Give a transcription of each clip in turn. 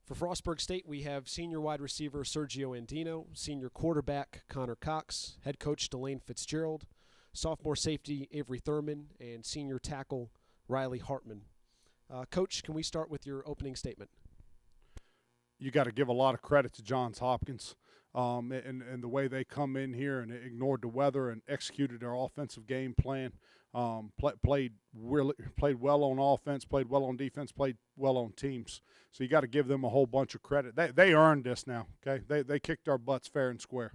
For Frostburg State, we have senior wide receiver Sergio Andino, senior quarterback Connor Cox, head coach Delane Fitzgerald, sophomore safety Avery Thurman, and senior tackle Riley Hartman. Coach, can we start with your opening statement? You got to give a lot of credit to Johns Hopkins and the way they come in here and ignored the weather and executed their offensive game plan. Played well on offense, played well on defense, played well on teams. So you got to give them a whole bunch of credit. They earned this now. Okay, they kicked our butts fair and square.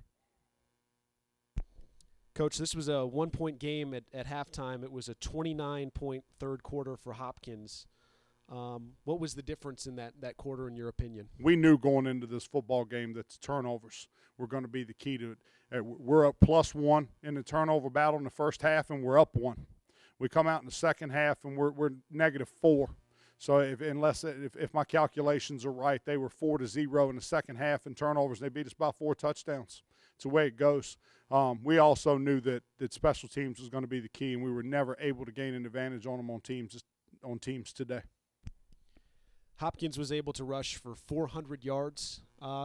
Coach, this was a 1-point game at halftime. It was a 29-point third quarter for Hopkins. What was the difference in that quarter, in your opinion? We knew going into this football game that the turnovers were going to be the key to it. We're up +1 in the turnover battle in the first half, and we're up 1. We come out in the second half, and we're -4. So if my calculations are right, they were 4-0 in the second half in turnovers. They beat us by 4 touchdowns. It's the way it goes. We also knew that special teams was going to be the key, and we were never able to gain an advantage on them on teams today. Hopkins was able to rush for 400 yards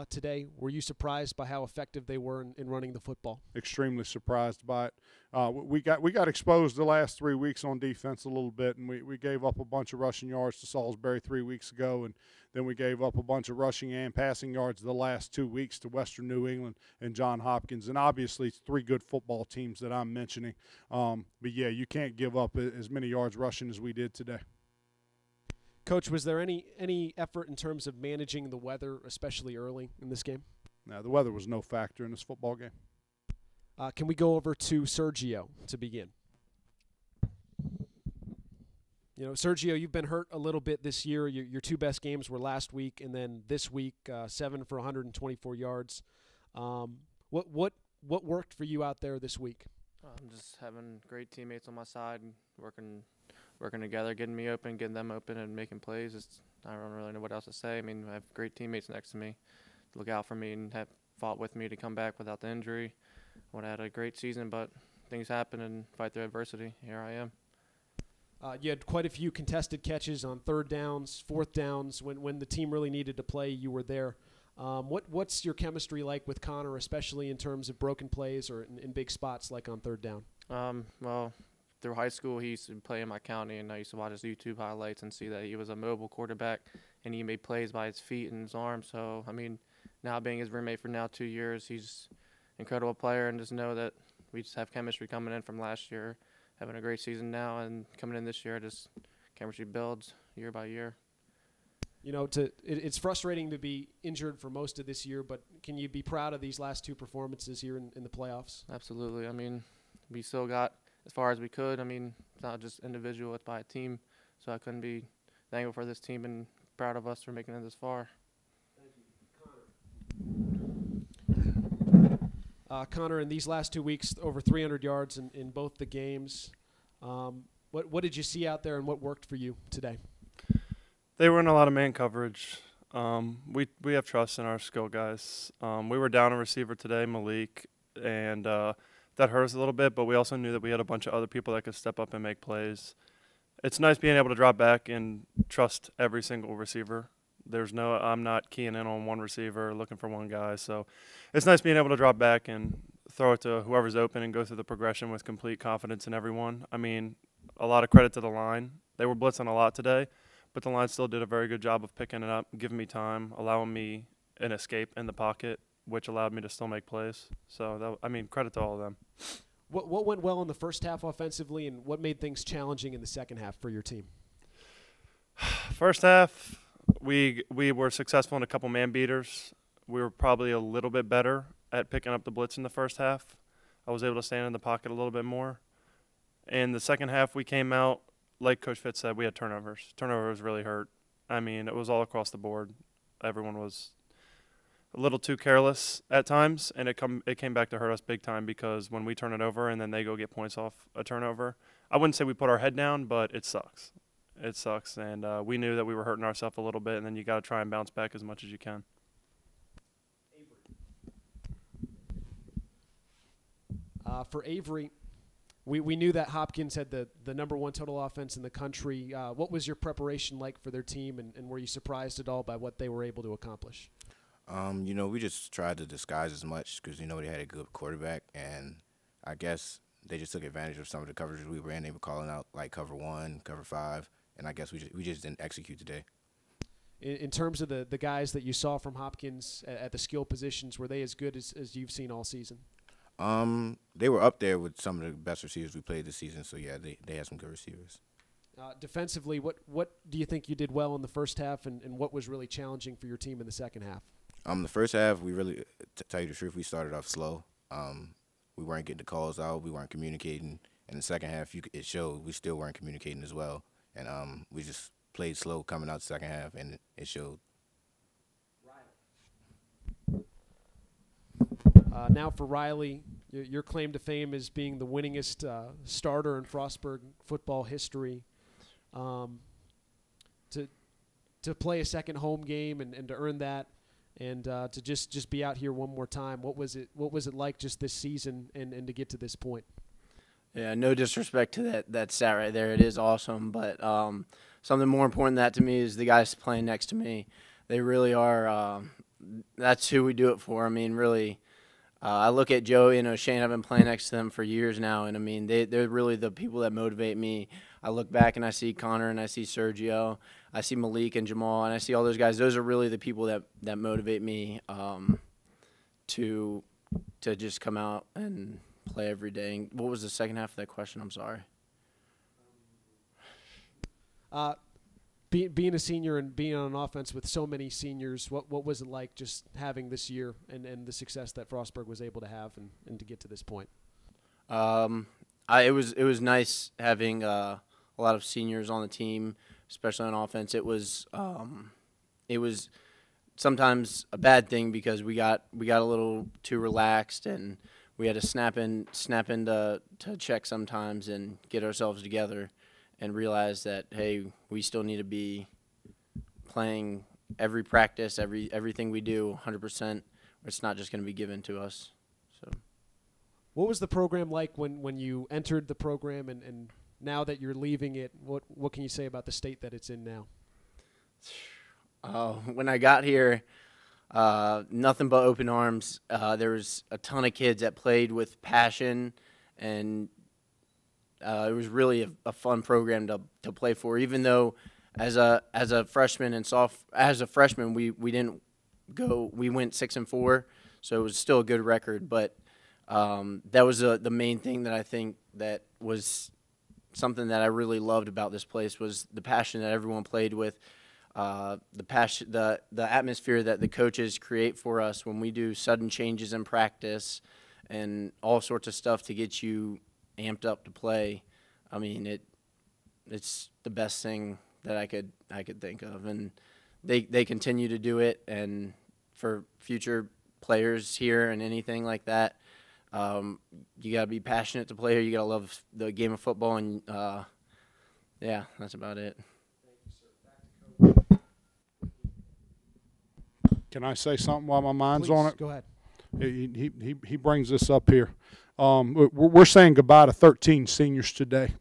today. Were you surprised by how effective they were in running the football? Extremely surprised by it. We got exposed the last 3 weeks on defense a little bit, and we gave up a bunch of rushing yards to Salisbury 3 weeks ago, and then we gave up a bunch of rushing and passing yards the last 2 weeks to Western New England and Johns Hopkins. And obviously, it's 3 good football teams that I'm mentioning. But, yeah, you can't give up as many yards rushing as we did today. Coach, was there any effort in terms of managing the weather, especially early in this game? No, the weather was no factor in this football game. Can we go over to Sergio to begin? Sergio, you've been hurt a little bit this year. Your 2 best games were last week and then this week, 7 for 124 yards. What worked for you out there this week? I'm just having great teammates on my side, working together, getting me open, getting them open, and making plays. I don't really know what else to say. I mean, I have great teammates next to me to look out for me and have fought with me to come back without the injury. I would have had a great season, but things happen and fight through adversity. Here I am. You had quite a few contested catches on 3rd downs, 4th downs. When the team really needed to play, you were there. What's your chemistry like with Connor, especially in terms of broken plays or in big spots like on 3rd down? Well, through high school, he used to play in my county, and I used to watch his YouTube highlights and see that he was a mobile quarterback, and he made plays by his feet and his arms. So, I mean, now being his roommate for now 2 years, he's an incredible player, and just know that we just have chemistry coming in from last year, having a great season now, and coming in this year, just chemistry builds year by year. It's frustrating to be injured for most of this year, but can you be proud of these last 2 performances here in the playoffs? Absolutely. I mean, we still got as far as we could. I mean, it's not just individual, it's by a team. So I couldn't be thankful for this team and proud of us for making it this far. Thank you. Connor, in these last 2 weeks, over 300 yards in both the games. What did you see out there and what worked for you today? They were in a lot of man coverage. We have trust in our skill guys. We were down a receiver today, Malik, and that hurt us a little bit, but we also knew that we had a bunch of other people that could step up and make plays. It's nice being able to drop back and trust every single receiver. I'm not keying in on one receiver, looking for one guy. So it's nice being able to drop back and throw it to whoever's open and go through the progression with complete confidence in everyone. I mean, a lot of credit to the line. They were blitzing a lot today, but the line still did a very good job of picking it up, giving me time, allowing me an escape in the pocket, which allowed me to still make plays. So, credit to all of them. What went well in the first half offensively, and what made things challenging in the second half for your team? First half, we were successful in a couple man beaters. We were probably a little bit better at picking up the blitz in the first half. I was able to stand in the pocket a little bit more. In the second half, we came out, like Coach Fitz said, we had turnovers. Turnovers really hurt. I mean, it was all across the board. Everyone was a little too careless at times, and it came back to hurt us big time because when we turn it over and then they go get points off a turnover, I wouldn't say we put our head down, but it sucks. It sucks, and we knew that we were hurting ourselves a little bit, and then you got to try and bounce back as much as you can. For Avery, We knew that Hopkins had the #1 total offense in the country. What was your preparation like for their team, and were you surprised at all by what they were able to accomplish? We just tried to disguise as much because, they had a good quarterback, and I guess they just took advantage of some of the coverages we were in. They were calling out like cover 1, cover 5, and I guess we just didn't execute today. In terms of the guys that you saw from Hopkins at the skill positions, were they as good as you've seen all season? They were up there with some of the best receivers we played this season, so yeah, they had some good receivers. Defensively, what do you think you did well in the first half, and what was really challenging for your team in the second half? The first half, we really, to tell you the truth, we started off slow. We weren't getting the calls out. We weren't communicating. In the second half, it showed we still weren't communicating as well. And we just played slow coming out the second half, and it showed. Now for Riley, your claim to fame is being the winningest starter in Frostburg football history. To play a second home game and to earn that, and to just be out here one more time, what was it like just this season and to get to this point? Yeah, no disrespect to that stat right there. It is awesome, but something more important than that to me is the guys playing next to me. They really are. That's who we do it for. I mean, really, I look at Joey and O'Shane. I've been playing next to them for years now, and I mean, they're really the people that motivate me. I look back and I see Connor and I see Sergio, I see Malik and Jamal, and I see all those guys. Those are really the people that motivate me to just come out and play every day. And what was the second half of that question? I'm sorry. Being a senior and being on an offense with so many seniors, what was it like just having this year and the success that Frostburg was able to have and to get to this point? It was nice having a lot of seniors on the team, especially on offense. It was sometimes a bad thing because we got a little too relaxed and we had to snap into check sometimes and get ourselves together and realize that, hey, we still need to be playing every practice, everything we do 100%. It's not just going to be given to us. So, what was the program like when you entered the program, and now that you're leaving it, what can you say about the state that it's in now? When I got here, nothing but open arms. There was a ton of kids that played with passion, and it was really a fun program to play for. Even though as a freshman we didn't go. We went 6-4, so it was still a good record. But that was the main thing that I think that was something that I really loved about this place was the passion that everyone played with. The passion, the atmosphere that the coaches create for us when we do sudden changes in practice, and all sorts of stuff to get you amped up to play. I mean, it's the best thing that I could think of, and they continue to do it. And for future players here and anything like that, you got to be passionate to play here. You got to love the game of football, and yeah, that's about it. Can I say something while my mind's Please, on it? go ahead. He brings this up here. We're saying goodbye to 13 seniors today,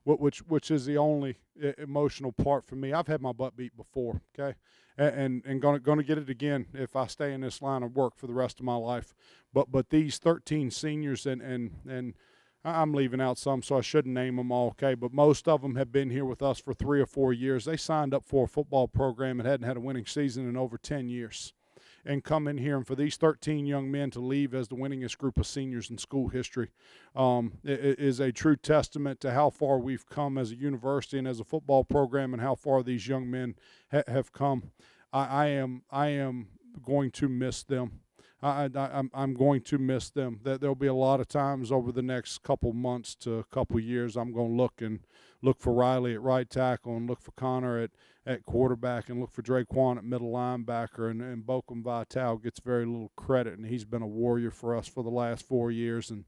which is the only emotional part for me. I've had my butt beat before, okay, and gonna get it again if I stay in this line of work for the rest of my life. But these 13 seniors, and I'm leaving out some, so I shouldn't name them all, okay, but most of them have been here with us for 3 or 4 years. They signed up for a football program and hadn't had a winning season in over 10 years. And come in here, and for these 13 young men to leave as the winningest group of seniors in school history is a true testament to how far we've come as a university and as a football program, and how far these young men have come. I am going to miss them. I'm going to miss them. There'll be a lot of times over the next couple months to a couple years I'm going to look for Riley at right tackle, and look for Connor at quarterback, and look for Draquan at middle linebacker, and Bokum Vital gets very little credit, and he's been a warrior for us for the last 4 years. And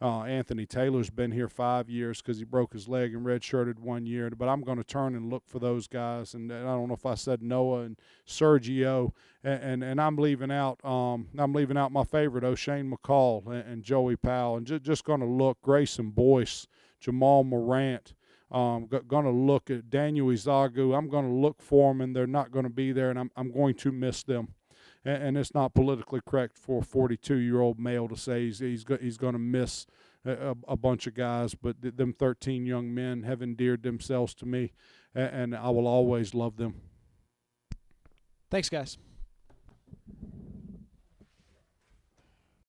Anthony Taylor's been here 5 years because he broke his leg and redshirted 1 year. But I'm going to turn and look for those guys, and I don't know if I said Noah and Sergio, and I'm leaving out my favorite, O'Shane McCall and Joey Powell, and just going to look Grayson Boyce. Jamal Morant. Going to look at Daniel Izagu. I'm going to look for them, and they're not going to be there, and I'm going to miss them. And it's not politically correct for a 42-year-old male to say he's going to miss a bunch of guys, but them 13 young men have endeared themselves to me, and I will always love them. Thanks, guys.